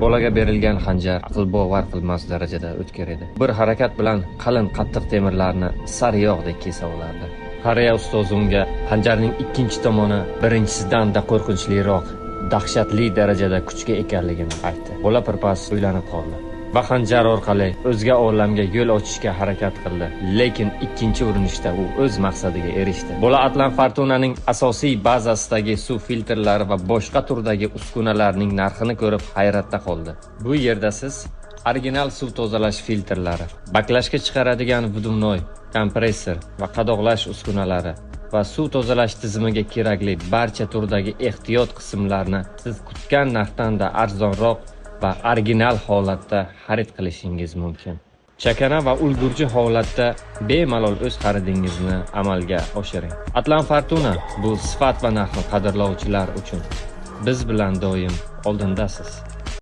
Bolaga berilgan xanjar aql bovar qilmas darajada o'tkir edi. Bir harakat bilan qalin qattiq temirlarni sariyog'dek kesa olardi. Qariya ustoz unga xanjarning ikkinchi tomoni birinchisidan-da qo'rqinchliroq, dahshatli darajada kuchga ekanligini aytdi. Bola birpas o'ylanib qoldi va xanjar orqali o'zga olamga yo'l ochishga harakat qildi. Lekin ikkinchi urinishda u o'z maqsadiga erishdi. Bola Atlan Fortunaning asosiy bazasidagi suv filtrlari va boshqa turdagi uskunalarning narxini ko'rib hayratda qoldi. Bu yerda siz original suv tozalash filtrlari, baklashga chiqaradigan budumnoy, kompressor va qadoqlash uskunalari va suv tozalash tizimiga kerakli barcha turdagi ehtiyot qismlarni siz kutgan narxdan-da arzonroq va original holatda xarid qilishingiz mumkin. Chakana va ulgurji holatda bemalol o'z xaridingizni amalga oshiring. Atlan Fortuna bu sifat va narxni qadrlovchilar uchun. Biz bilan doim oldindasiz.